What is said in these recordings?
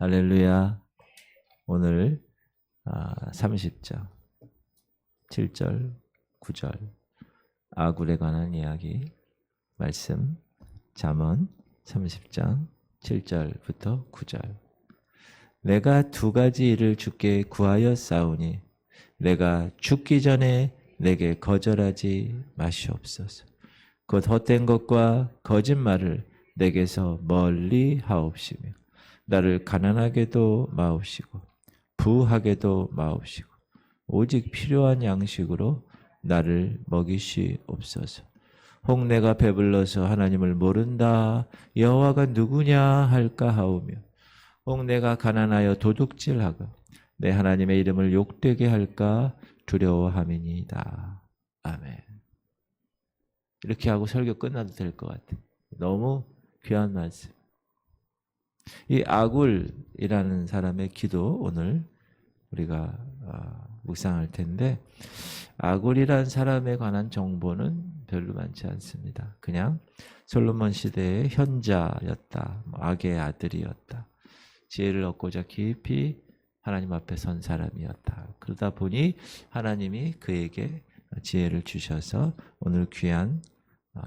할렐루야. 오늘 30장 7절 9절 아굴에 관한 이야기 말씀 잠언 30장 7절부터 9절. 내가 두 가지 일을 주께 구하여 싸우니 내가 죽기 전에 내게 거절하지 마시옵소서. 곧 헛된 것과 거짓말을 내게서 멀리 하옵시며 나를 가난하게도 마옵시고 부하게도 마옵시고 오직 필요한 양식으로 나를 먹이시옵소서. 혹 내가 배불러서 하나님을 모른다 여호와가 누구냐 할까 하오며 혹 내가 가난하여 도둑질하고 내 하나님의 이름을 욕되게 할까 두려워함이니이다. 아멘. 이렇게 하고 설교 끝나도 될 것 같아요. 너무 귀한 말씀. 이 아굴이라는 사람의 기도 오늘 우리가 묵상할 텐데, 아굴이라는 사람에 관한 정보는 별로 많지 않습니다. 그냥 솔로몬 시대의 현자였다, 악의 아들이었다, 지혜를 얻고자 깊이 하나님 앞에 선 사람이었다. 그러다 보니 하나님이 그에게 지혜를 주셔서 오늘 귀한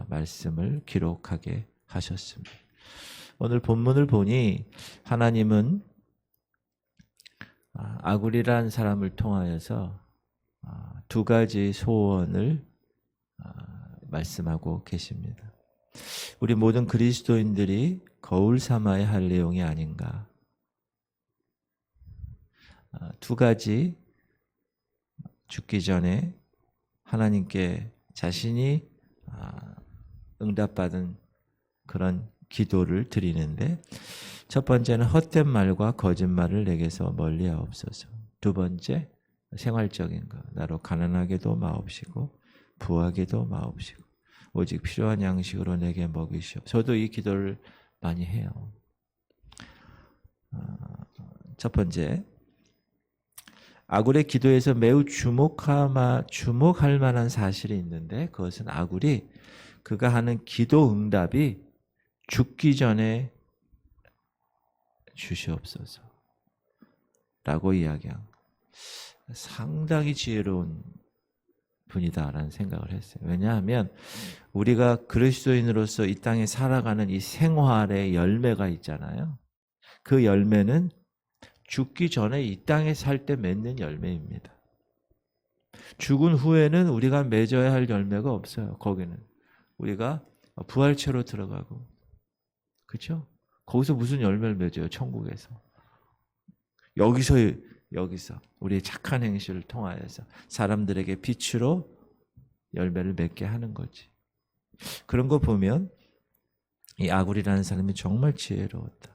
말씀을 기록하게 하셨습니다. 오늘 본문을 보니 하나님은 아굴이라는 사람을 통하여서 두 가지 소원을 말씀하고 계십니다. 우리 모든 그리스도인들이 거울 삼아야 할 내용이 아닌가. 두 가지 죽기 전에 하나님께 자신이 응답받은 그런 기도를 드리는데, 첫 번째는 헛된 말과 거짓말을 내게서 멀리하옵소서. 두 번째, 생활적인 것, 나로 가난하게도 마옵시고 부하게도 마옵시고 오직 필요한 양식으로 내게 먹이시오. 저도 이 기도를 많이 해요. 첫 번째, 아굴의 기도에서 매우 주목할 만한 사실이 있는데, 그것은 아굴이 그가 하는 기도 응답이 죽기 전에 주시옵소서 라고 이야기한, 상당히 지혜로운 분이다라는 생각을 했어요. 왜냐하면 우리가 그리스도인으로서 이 땅에 살아가는 이 생활의 열매가 있잖아요. 그 열매는 죽기 전에 이 땅에 살 때 맺는 열매입니다. 죽은 후에는 우리가 맺어야 할 열매가 없어요. 거기는 우리가 부활체로 들어가고, 그렇죠? 거기서 무슨 열매를 맺어요? 천국에서. 여기서 우리의 착한 행실을 통하여서 사람들에게 빛으로 열매를 맺게 하는 거지. 그런 거 보면 이 아굴이라는 사람이 정말 지혜로웠다.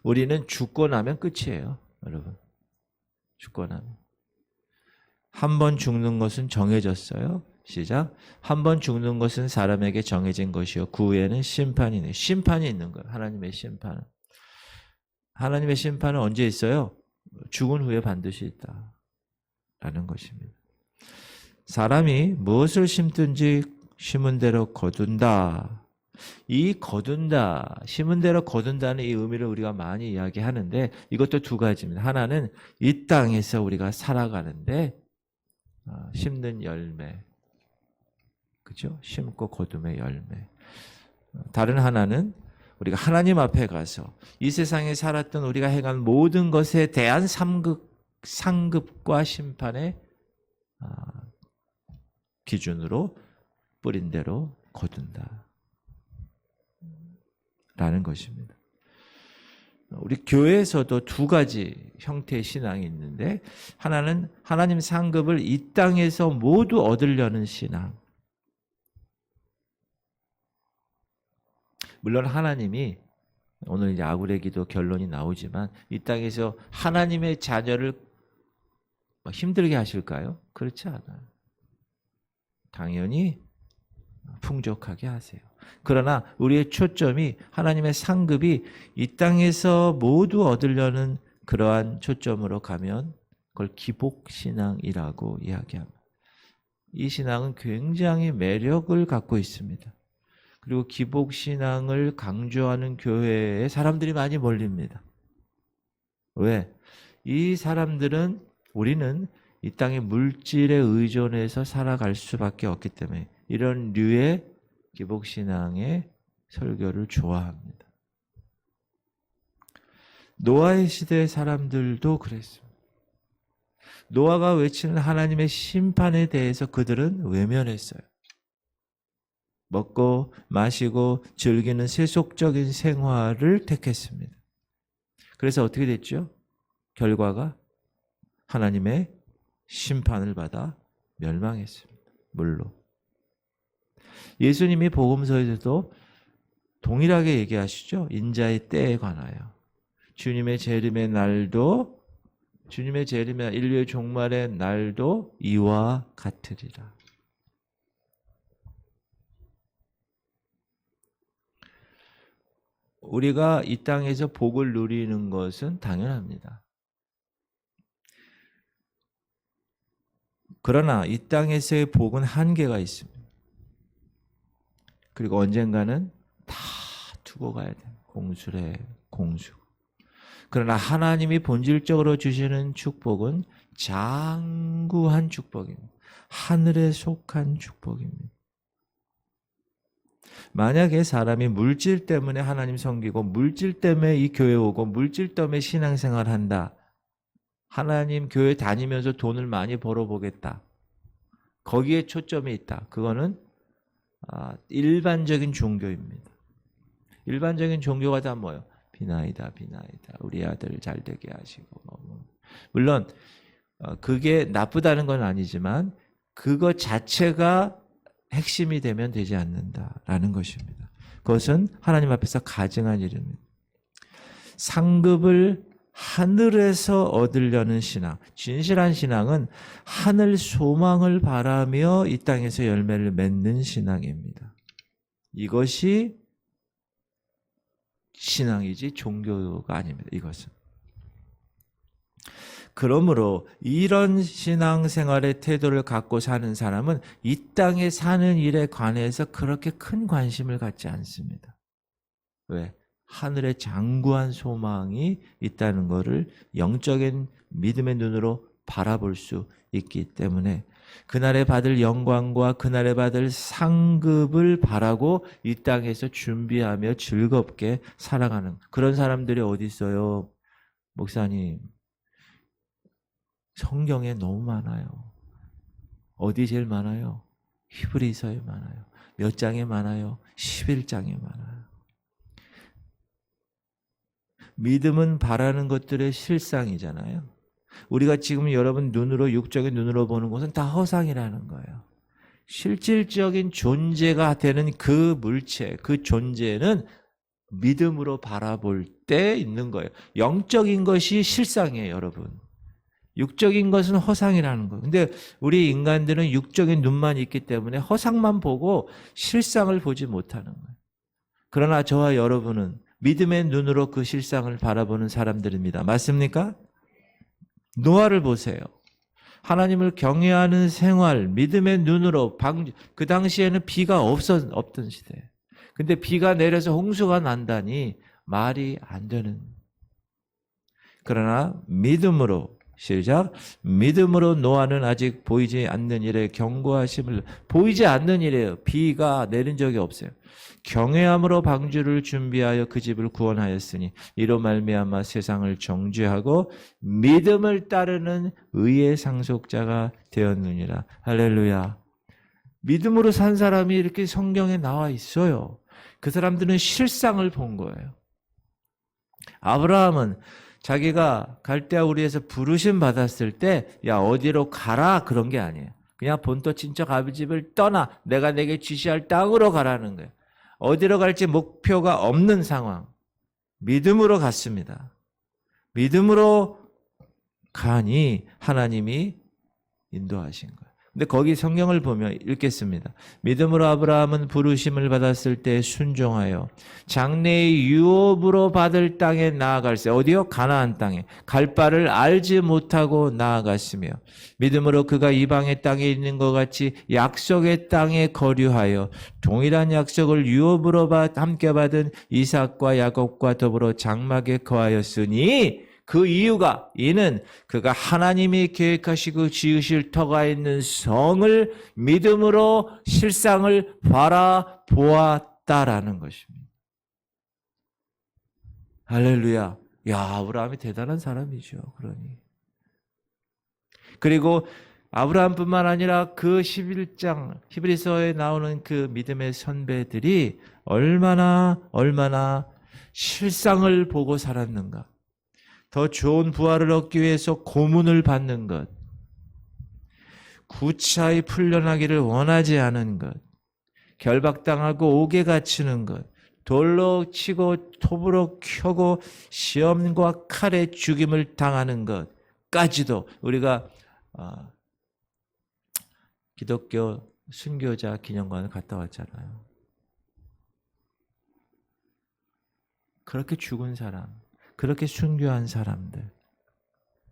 우리는 죽고 나면 끝이에요, 여러분. 죽고 나면. 한 번 죽는 것은 정해졌어요. 시작. 한 번 죽는 것은 사람에게 정해진 것이요 그 후에는 심판이네. 심판이 있는 거예요. 하나님의 심판은. 하나님의 심판은 언제 있어요? 죽은 후에 반드시 있다라는 것입니다. 사람이 무엇을 심든지 심은 대로 거둔다. 이 거둔다, 심은 대로 거둔다는 이 의미를 우리가 많이 이야기하는데, 이것도 두 가지입니다. 하나는 이 땅에서 우리가 살아가는데 심는 열매, 그죠? 심고 거둠의 열매. 다른 하나는 우리가 하나님 앞에 가서 이 세상에 살았던 우리가 행한 모든 것에 대한 상급과 심판의 기준으로 뿌린 대로 거둔다 라는 것입니다. 우리 교회에서도 두 가지 형태의 신앙이 있는데, 하나는 하나님 상급을 이 땅에서 모두 얻으려는 신앙. 물론 하나님이, 오늘 이제 아굴의 기도 결론이 나오지만, 이 땅에서 하나님의 자녀를 힘들게 하실까요? 그렇지 않아요. 당연히 풍족하게 하세요. 그러나 우리의 초점이, 하나님의 상급이 이 땅에서 모두 얻으려는 그러한 초점으로 가면 그걸 기복신앙이라고 이야기합니다. 이 신앙은 굉장히 매력을 갖고 있습니다. 그리고 기복신앙을 강조하는 교회에 사람들이 많이 몰립니다. 왜? 이 사람들은 우리는 이 땅의 물질에 의존해서 살아갈 수밖에 없기 때문에 이런 류의 기복신앙의 설교를 좋아합니다. 노아의 시대의 사람들도 그랬습니다. 노아가 외치는 하나님의 심판에 대해서 그들은 외면했어요. 먹고 마시고 즐기는 세속적인 생활을 택했습니다. 그래서 어떻게 됐죠? 결과가 하나님의 심판을 받아 멸망했습니다. 물로. 예수님이 복음서에서도 동일하게 얘기하시죠. 인자의 때에 관하여. 주님의 재림의 날도, 주님의 재림의 인류의 종말의 날도 이와 같으리라. 우리가 이 땅에서 복을 누리는 것은 당연합니다. 그러나 이 땅에서의 복은 한계가 있습니다. 그리고 언젠가는 다 두고 가야 돼요. 공수래, 공수. 그러나 하나님이 본질적으로 주시는 축복은 장구한 축복입니다. 하늘에 속한 축복입니다. 만약에 사람이 물질 때문에 하나님 섬기고 물질 때문에 이 교회 오고 물질 때문에 신앙생활 한다. 하나님 교회 다니면서 돈을 많이 벌어보겠다. 거기에 초점이 있다. 그거는 일반적인 종교입니다. 일반적인 종교가 다 뭐예요? 비나이다, 비나이다. 우리 아들 잘 되게 하시고. 물론 그게 나쁘다는 건 아니지만 그거 자체가 핵심이 되면 되지 않는다라는 것입니다. 그것은 하나님 앞에서 가증한 일입니다. 상급을 하늘에서 얻으려는 신앙, 진실한 신앙은 하늘 소망을 바라며 이 땅에서 열매를 맺는 신앙입니다. 이것이 신앙이지 종교가 아닙니다. 이것은. 그러므로 이런 신앙생활의 태도를 갖고 사는 사람은 이 땅에 사는 일에 관해서 그렇게 큰 관심을 갖지 않습니다. 왜? 하늘의 장구한 소망이 있다는 것을 영적인 믿음의 눈으로 바라볼 수 있기 때문에 그날에 받을 영광과 그날에 받을 상급을 바라고 이 땅에서 준비하며 즐겁게 살아가는 그런 사람들이 어디 있어요? 목사님, 성경에 너무 많아요. 어디 제일 많아요? 히브리서에 많아요. 몇 장에 많아요? 11장에 많아요. 믿음은 바라는 것들의 실상이잖아요. 우리가 지금 여러분 눈으로 육적인 눈으로 보는 것은 다 허상이라는 거예요. 실질적인 존재가 되는 그 물체, 그 존재는 믿음으로 바라볼 때 있는 거예요. 영적인 것이 실상이에요, 여러분. 육적인 것은 허상이라는 거예요. 근데 우리 인간들은 육적인 눈만 있기 때문에 허상만 보고 실상을 보지 못하는 거예요. 그러나 저와 여러분은 믿음의 눈으로 그 실상을 바라보는 사람들입니다. 맞습니까? 노아를 보세요. 하나님을 경외하는 생활, 믿음의 눈으로 그 당시에는 비가 없던 시대. 근데 비가 내려서 홍수가 난다니 말이 안 되는. 그러나 믿음으로 시작. 믿음으로 노아는 아직 보이지 않는 일에 경고하심을 보이지 않는 일이에요. 비가 내린 적이 없어요. 경외함으로 방주를 준비하여 그 집을 구원하였으니 이로 말미암아 세상을 정죄하고 믿음을 따르는 의의 상속자가 되었느니라. 할렐루야. 믿음으로 산 사람이 이렇게 성경에 나와 있어요. 그 사람들은 실상을 본 거예요. 아브라함은 자기가 갈대아 우리에서 부르심 받았을 때 야 어디로 가라 그런 게 아니에요. 그냥 본토 친척 아버지를 떠나 내가 내게 지시할 땅으로 가라는 거예요. 어디로 갈지 목표가 없는 상황. 믿음으로 갔습니다. 믿음으로 가니 하나님이 인도하신 거예요. 근데 거기 성경을 보면 읽겠습니다. 믿음으로 아브라함은 부르심을 받았을 때 순종하여 장래의 유업으로 받을 땅에 나아갈세. 어디요? 가나안 땅에. 갈 바를 알지 못하고 나아갔으며 믿음으로 그가 이방의 땅에 있는 것 같이 약속의 땅에 거류하여 동일한 약속을 유업으로 함께 받은 이삭과 야곱과 더불어 장막에 거하였으니 그 이유가 이는 그가 하나님이 계획하시고 지으실 터가 있는 성을 믿음으로 실상을 바라보았다라는 것입니다. 할렐루야. 야, 아브라함이 대단한 사람이죠. 그러니. 그리고 아브라함뿐만 아니라 그 11장 히브리서에 나오는 그 믿음의 선배들이 얼마나 실상을 보고 살았는가. 더 좋은 부활을 얻기 위해서 고문을 받는 것, 구차히 풀려나기를 원하지 않은 것, 결박당하고 옥에 갇히는 것, 돌로 치고 톱으로 켜고 시험과 칼에 죽임을 당하는 것까지도 우리가 기독교 순교자 기념관을 갔다 왔잖아요. 그렇게 죽은 사람, 그렇게 순교한 사람들,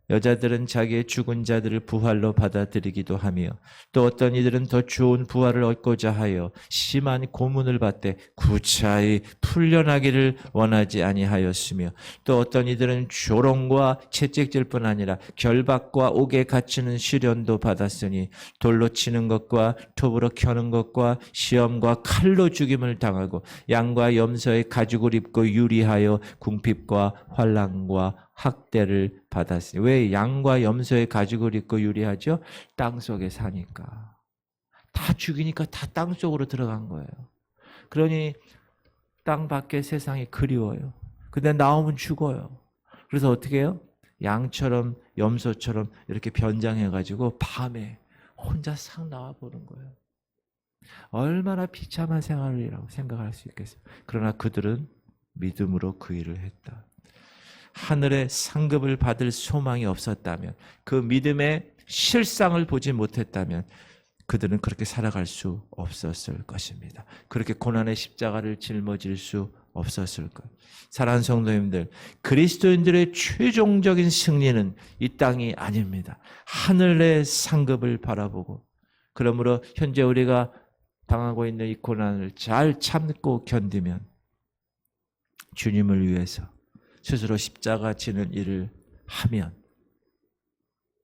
여자들은 자기의 죽은 자들을 부활로 받아들이기도 하며 또 어떤 이들은 더 좋은 부활을 얻고자 하여 심한 고문을 받되 구차히 풀려나기를 원하지 아니하였으며 또 어떤 이들은 조롱과 채찍질뿐 아니라 결박과 옥에 갇히는 시련도 받았으니 돌로 치는 것과 톱으로 켜는 것과 시험과 칼로 죽임을 당하고 양과 염소의 가죽을 입고 유리하여 궁핍과 환난과 학대를 받았으니. 왜 양과 염소의 가죽을 입고 유리하죠? 땅속에 사니까. 다 죽이니까 다 땅속으로 들어간 거예요. 그러니 땅 밖의 세상이 그리워요. 근데 나오면 죽어요. 그래서 어떻게 해요? 양처럼 염소처럼 이렇게 변장해가지고 밤에 혼자 싹 나와보는 거예요. 얼마나 비참한 생활이라고 생각할 수 있겠어요. 그러나 그들은 믿음으로 그 일을 했다. 하늘의 상급을 받을 소망이 없었다면, 그 믿음의 실상을 보지 못했다면 그들은 그렇게 살아갈 수 없었을 것입니다. 그렇게 고난의 십자가를 짊어질 수 없었을 것. 사랑하는 성도님들, 그리스도인들의 최종적인 승리는 이 땅이 아닙니다. 하늘의 상급을 바라보고, 그러므로 현재 우리가 당하고 있는 이 고난을 잘 참고 견디면 주님을 위해서 스스로 십자가 지는 일을 하면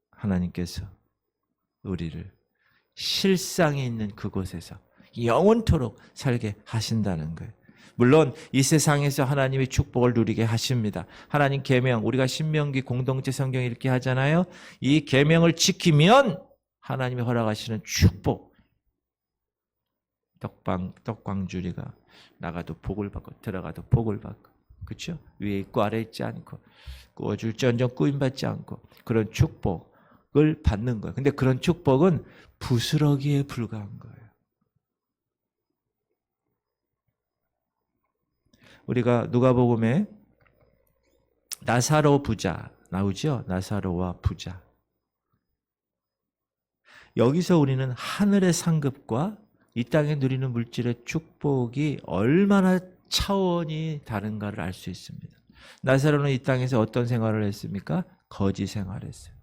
하나님께서 우리를 실상이 있는 그곳에서 영원토록 살게 하신다는 거예요. 물론 이 세상에서 하나님이 축복을 누리게 하십니다. 하나님 계명, 우리가 신명기 공동체 성경 읽게 하잖아요. 이 계명을 지키면 하나님이 허락하시는 축복, 떡방주리가 나가도 복을 받고 들어가도 복을 받고, 그렇죠? 위에 있고 아래 있지 않고, 구워줄지언정 꾸임받지 않고, 그런 축복을 받는 거예요. 근데 그런 축복은 부스러기에 불과한 거예요. 우리가 누가복음에 나사로 부자 나오죠? 나사로와 부자. 여기서 우리는 하늘의 상급과 이 땅에 누리는 물질의 축복이 얼마나 차원이 다른가를 알 수 있습니다. 나사로는 이 땅에서 어떤 생활을 했습니까? 거지 생활을 했어요.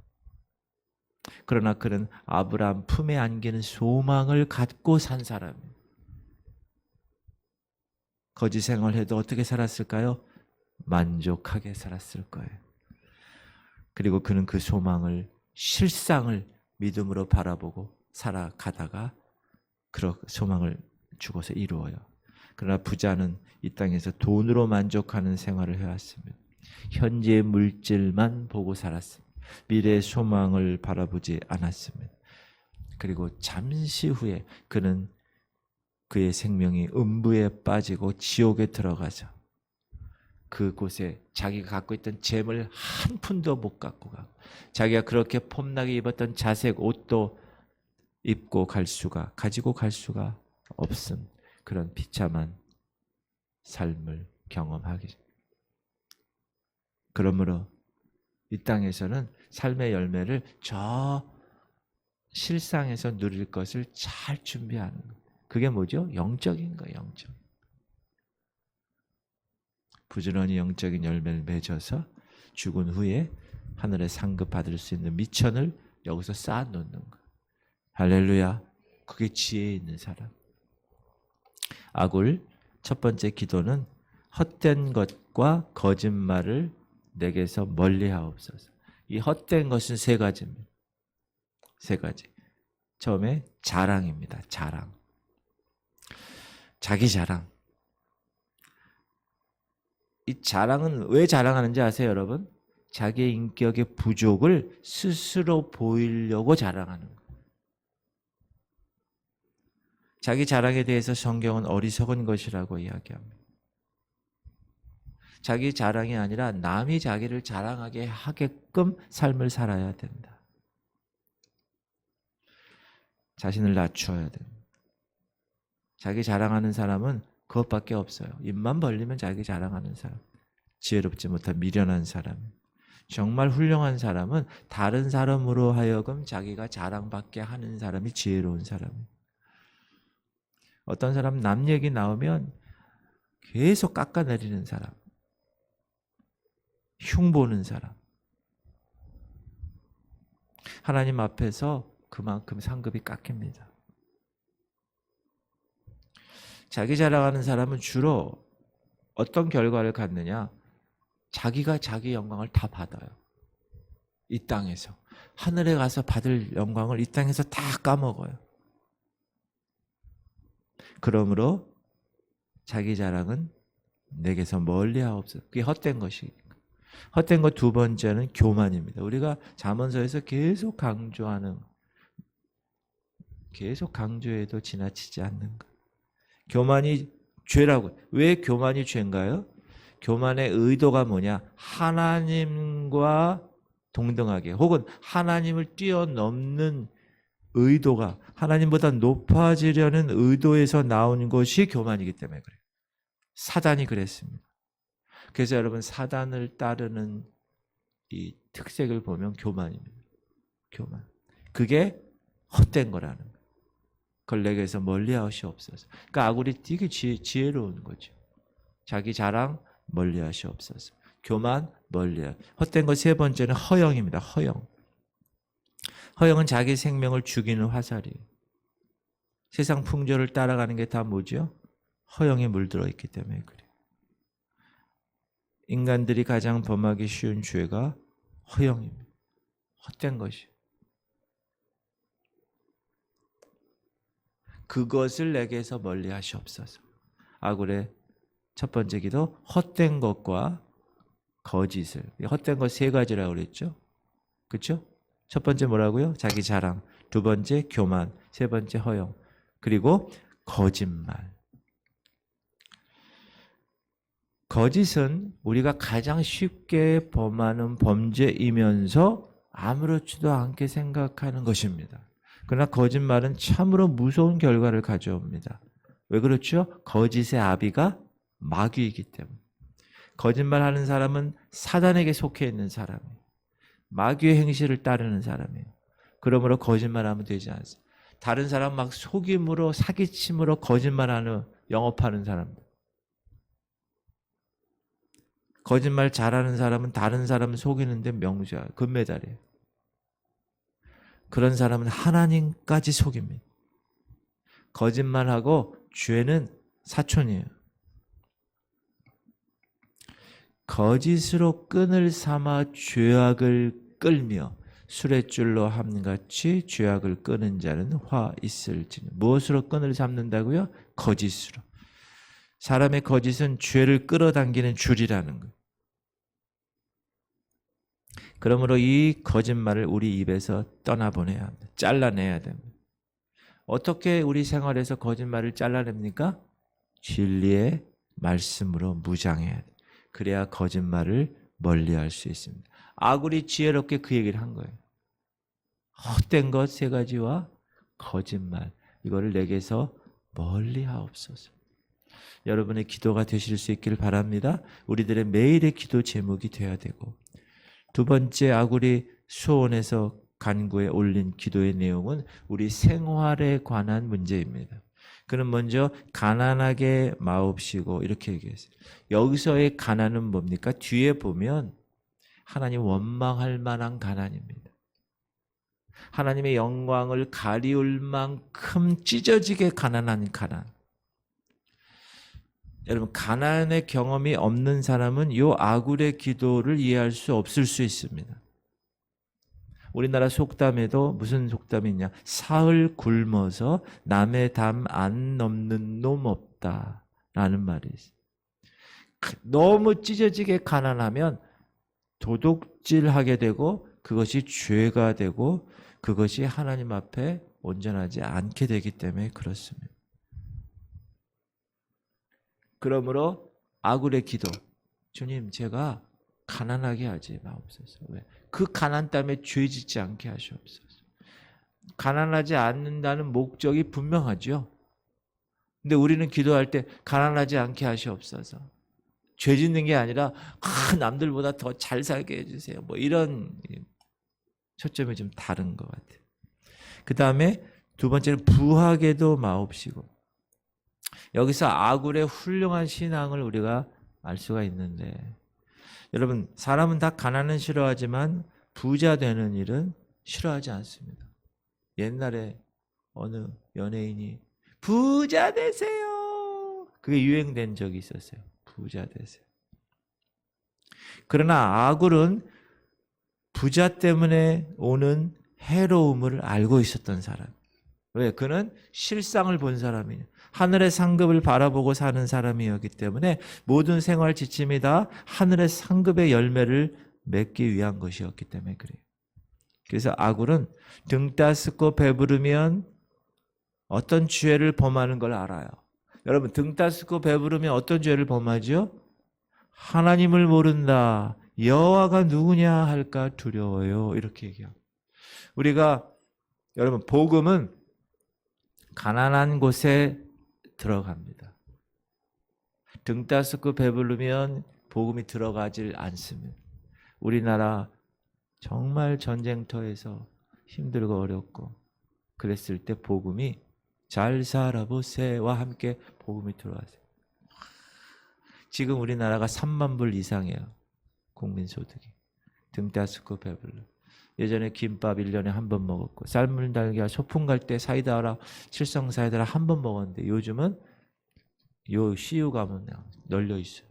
그러나 그는 아브라함 품에 안기는 소망을 갖고 산 사람이에요. 거지 생활해도 어떻게 살았을까요? 만족하게 살았을 거예요. 그리고 그는 그 소망을, 실상을 믿음으로 바라보고 살아가다가 그 소망을 죽어서 이루어요. 그러나 부자는 이 땅에서 돈으로 만족하는 생활을 해왔습니다. 현재의 물질만 보고 살았습니다. 미래의 소망을 바라보지 않았습니다. 그리고 잠시 후에 그는 그의 생명이 음부에 빠지고 지옥에 들어가서 그곳에 자기가 갖고 있던 잼을 한 푼도 못 갖고 가고, 자기가 그렇게 폼나게 입었던 자색 옷도 가지고 갈 수가 없음, 그런 비참한 삶을 경험하기. 그러므로 이 땅에서는 삶의 열매를 저 실상에서 누릴 것을 잘 준비하는 거예요. 그게 뭐죠? 영적인 거예요. 영적. 부지런히 영적인 열매를 맺어서 죽은 후에 하늘의 상급 받을 수 있는 미천을 여기서 쌓아놓는 거예요. 할렐루야. 그게 지혜 있는 사람. 아굴 첫 번째 기도는 헛된 것과 거짓말을 내게서 멀리하옵소서. 이 헛된 것은 세 가지입니다. 세 가지. 처음에 자랑입니다. 자랑. 자기 자랑. 이 자랑은 왜 자랑하는지 아세요, 여러분? 자기의 인격의 부족을 스스로 보이려고 자랑하는 거예요. 자기 자랑에 대해서 성경은 어리석은 것이라고 이야기합니다. 자기 자랑이 아니라 남이 자기를 자랑하게 하게끔 삶을 살아야 된다. 자신을 낮춰야 됩니다. 자기 자랑하는 사람은 그것밖에 없어요. 입만 벌리면 자기 자랑하는 사람. 지혜롭지 못한 미련한 사람. 정말 훌륭한 사람은 다른 사람으로 하여금 자기가 자랑받게 하는 사람이 지혜로운 사람이에요. 어떤 사람은 남 얘기 나오면 계속 깎아내리는 사람. 흉보는 사람. 하나님 앞에서 그만큼 상급이 깎입니다. 자기 자랑하는 사람은 주로 어떤 결과를 갖느냐? 자기가 자기 영광을 다 받아요. 이 땅에서. 하늘에 가서 받을 영광을 이 땅에서 다 까먹어요. 그러므로 자기 자랑은 내게서 멀리하옵소서. 그게 헛된 것이니까. 헛된 것 두 번째는 교만입니다. 우리가 잠언서에서 계속 강조해도 지나치지 않는 것. 교만이 죄라고. 왜 교만이 죄인가요? 교만의 의도가 뭐냐? 하나님과 동등하게 혹은 하나님을 뛰어넘는 의도가 하나님보다 높아지려는 의도에서 나온 것이 교만이기 때문에 그래요. 사단이 그랬습니다. 그래서 여러분 사단을 따르는 이 특색을 보면 교만입니다. 교만. 그게 헛된 거라는 거예요. 그걸 내게서 멀리하시옵소서. 그러니까 아굴이 되게 지혜로운 거죠. 자기 자랑 멀리하시옵소서. 교만 멀리하. 헛된 것 세 번째는 허영입니다. 허영. 허영은 자기 생명을 죽이는 화살이에요. 세상 풍조를 따라가는 게 다 뭐죠? 허영에 물들어 있기 때문에 그래요. 인간들이 가장 범하기 쉬운 죄가 허영입니다. 헛된 것이. 그것을 내게서 멀리 하시옵소서. 아굴의 첫 번째 기도, 헛된 것과 거짓을. 헛된 것 세 가지라고 그랬죠? 그렇죠? 첫 번째 뭐라고요? 자기 자랑. 두 번째 교만. 세 번째 허영. 그리고 거짓말. 거짓은 우리가 가장 쉽게 범하는 범죄이면서 아무렇지도 않게 생각하는 것입니다. 그러나 거짓말은 참으로 무서운 결과를 가져옵니다. 왜 그렇죠? 거짓의 아비가 마귀이기 때문에. 거짓말하는 사람은 사단에게 속해 있는 사람이에요. 마귀의 행실을 따르는 사람이에요. 그러므로 거짓말하면 되지 않습니다. 다른 사람 막 속임으로 사기침으로 거짓말하는 영업하는 사람들. 거짓말 잘하는 사람은 다른 사람을 속이는데 명주야 금메달이에요. 그런 사람은 하나님까지 속입니다. 거짓말하고 죄는 사촌이에요. 거짓으로 끈을 삼아 죄악을 끌며 수레줄로 함같이 죄악을 끄는 자는 화 있을지니. 무엇으로 끈을 잡는다고요? 거짓으로. 사람의 거짓은 죄를 끌어당기는 줄이라는 거예요. 그러므로 이 거짓말을 우리 입에서 떠나보내야 합니다. 잘라내야 됩니다. 어떻게 우리 생활에서 거짓말을 잘라냅니까? 진리의 말씀으로 무장해야 돼요. 그래야 거짓말을 멀리할 수 있습니다. 아굴이 지혜롭게 그 얘기를 한 거예요. 헛된 것 세 가지와 거짓말, 이거를 내게서 멀리하옵소서. 여러분의 기도가 되실 수 있기를 바랍니다. 우리들의 매일의 기도 제목이 되어야 되고, 두 번째 아굴이 수원에서 간구에 올린 기도의 내용은 우리 생활에 관한 문제입니다. 그는 먼저 가난하게 마옵시고 이렇게 얘기했어요. 여기서의 가난은 뭡니까? 뒤에 보면 하나님 원망할 만한 가난입니다. 하나님의 영광을 가리울 만큼 찢어지게 가난한 가난. 여러분 가난의 경험이 없는 사람은 이 아굴의 기도를 이해할 수 없을 수 있습니다. 우리나라 속담에도 무슨 속담이 있냐? 사흘 굶어서 남의 담 안 넘는 놈 없다라는 말이 있어요. 너무 찢어지게 가난하면 도둑질하게 되고 그것이 죄가 되고 그것이 하나님 앞에 온전하지 않게 되기 때문에 그렇습니다. 그러므로 아굴의 기도, 주님 제가 가난하게 하지 마옵소서. 왜? 그 가난 때문에 죄 짓지 않게 하시옵소서. 가난하지 않는다는 목적이 분명하죠. 근데 우리는 기도할 때 가난하지 않게 하시옵소서. 죄 짓는 게 아니라 남들보다 더 잘 살게 해주세요. 뭐 이런 초점이 좀 다른 것 같아요. 그 다음에 두 번째는 부하게도 마옵시고. 여기서 아굴의 훌륭한 신앙을 우리가 알 수가 있는데, 여러분 사람은 다 가난은 싫어하지만 부자 되는 일은 싫어하지 않습니다. 옛날에 어느 연예인이 부자 되세요, 그게 유행된 적이 있었어요. 부자 되세요. 그러나 아굴은 부자 때문에 오는 해로움을 알고 있었던 사람. 왜? 그는 실상을 본 사람이에요. 하늘의 상급을 바라보고 사는 사람이었기 때문에 모든 생활 지침이 다 하늘의 상급의 열매를 맺기 위한 것이었기 때문에 그래요. 그래서 아굴은 등 따스고 배부르면 어떤 죄를 범하는 걸 알아요. 여러분 등 따스고 배부르면 어떤 죄를 범하죠? 하나님을 모른다, 여호와가 누구냐 할까 두려워요, 이렇게 얘기합니다. 우리가 여러분 복음은 가난한 곳에 들어갑니다. 등 따스고 배부르면 복음이 들어가질 않습니다. 우리나라 정말 전쟁터에서 힘들고 어렵고 그랬을 때 복음이 잘 살아보세요와 함께 복음이 들어왔어요. 지금 우리나라가 3만 불 이상이에요. 국민소득이. 등 따스고 배불러. 예전에 김밥 1년에 한 번 먹었고 삶은 달걀 소풍 갈 때 사이다라 칠성 사이다라 한 번 먹었는데 요즘은 요 CU 가면 그냥 널려 있어요.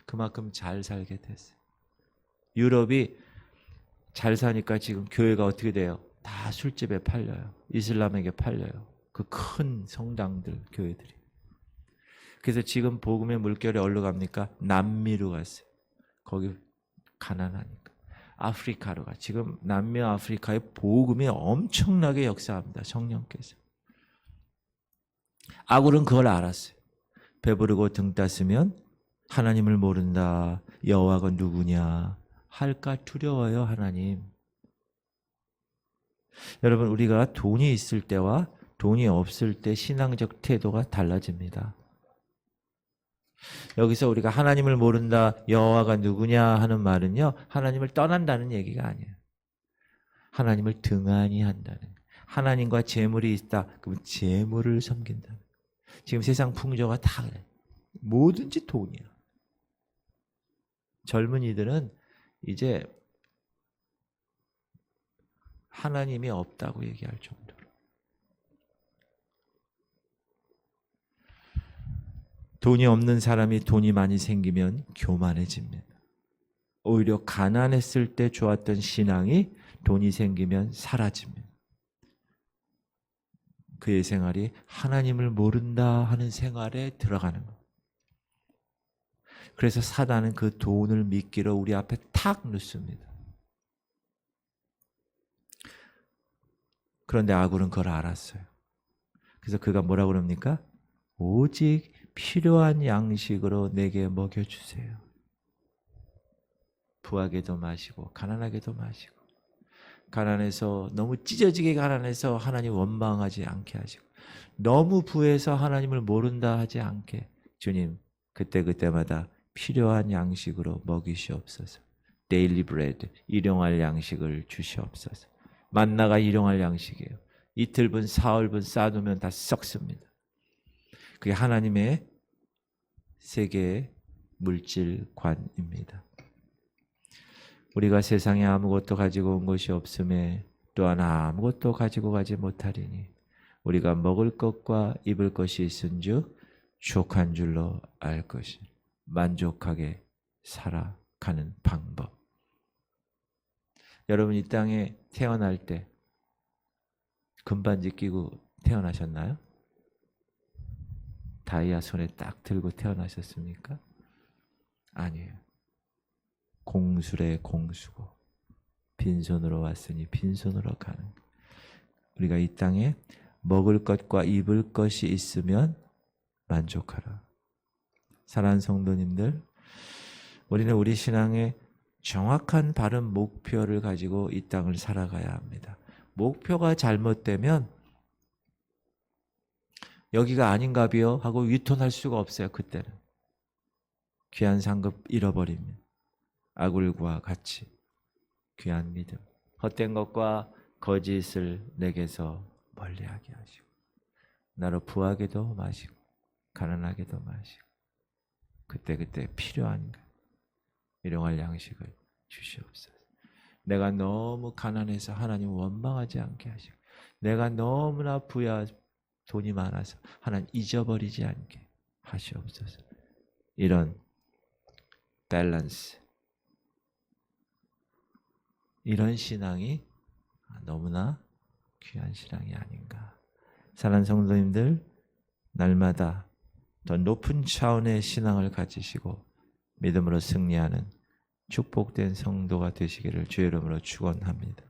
그만큼 잘 살게 됐어요. 유럽이 잘 사니까 지금 교회가 어떻게 돼요? 다 술집에 팔려요. 이슬람에게 팔려요. 그 큰 성당들, 교회들이. 그래서 지금 복음의 물결이 어디로 갑니까? 남미로 갔어요. 거기 가난하니까. 아프리카로 가. 지금 남미 아프리카의 복음이 엄청나게 역사합니다. 성령께서. 아굴은 그걸 알았어요. 배부르고 등 따스면 하나님을 모른다, 여호와가 누구냐 할까 두려워요, 하나님. 여러분 우리가 돈이 있을 때와 돈이 없을 때 신앙적 태도가 달라집니다. 여기서 우리가 하나님을 모른다, 여호와가 누구냐 하는 말은요, 하나님을 떠난다는 얘기가 아니에요. 하나님을 등한히 한다는 거예요. 하나님과 재물이 있다, 그럼 재물을 섬긴다. 지금 세상 풍조가 다 그래. 뭐든지 돈이야. 젊은이들은 이제 하나님이 없다고 얘기할 정도로. 돈이 없는 사람이 돈이 많이 생기면 교만해집니다. 오히려 가난했을 때 좋았던 신앙이 돈이 생기면 사라집니다. 그의 생활이 하나님을 모른다 하는 생활에 들어가는 것. 그래서 사단은 그 돈을 미끼로 우리 앞에 탁 놓습니다. 그런데 아굴은 그걸 알았어요. 그래서 그가 뭐라고 그럽니까? 오직 필요한 양식으로 내게 먹여주세요. 부하게도 마시고 가난하게도 마시고, 가난해서 너무 찢어지게 가난해서 하나님 원망하지 않게 하시고, 너무 부해서 하나님을 모른다 하지 않게, 주님 그때그때마다 필요한 양식으로 먹이시옵소서. 데일리 브레드, 일용할 양식을 주시옵소서. 만나가 일용할 양식이에요. 이틀분 사흘분 쌓아두면 다 썩습니다. 그게 하나님의 세계의 물질관입니다. 우리가 세상에 아무것도 가지고 온 것이 없음에 또한 아무것도 가지고 가지 못하리니 우리가 먹을 것과 입을 것이 있은즉 추억한 줄로 알 것이 만족하게 살아가는 방법. 여러분 이 땅에 태어날 때 금반지 끼고 태어나셨나요? 다이아 손에 딱 들고 태어나셨습니까? 아니에요. 공수래 공수고 빈손으로 왔으니 빈손으로 가는. 우리가 이 땅에 먹을 것과 입을 것이 있으면 만족하라. 사랑하는 성도님들, 우리는 우리 신앙의 정확한 바른 목표를 가지고 이 땅을 살아가야 합니다. 목표가 잘못되면 여기가 아닌가비요 하고 유턴할 수가 없어요. 그때는 귀한 상급 잃어버리면 아굴과 같이 귀한 믿음, 헛된 것과 거짓을 내게서 멀리하게 하시고 나로 부하게도 마시고 가난하게도 마시고 그때 필요한 일용할 양식을 주시옵소서. 내가 너무 가난해서 하나님 원망하지 않게 하시고 내가 너무나 부야 돈이 많아서 하나님 잊어버리지 않게 하시옵소서. 이런 밸런스, 이런 신앙이 너무나 귀한 신앙이 아닌가. 사랑하는 성도님들, 날마다 더 높은 차원의 신앙을 가지시고 믿음으로 승리하는 축복된 성도가 되시기를 주의 이름으로 축원합니다.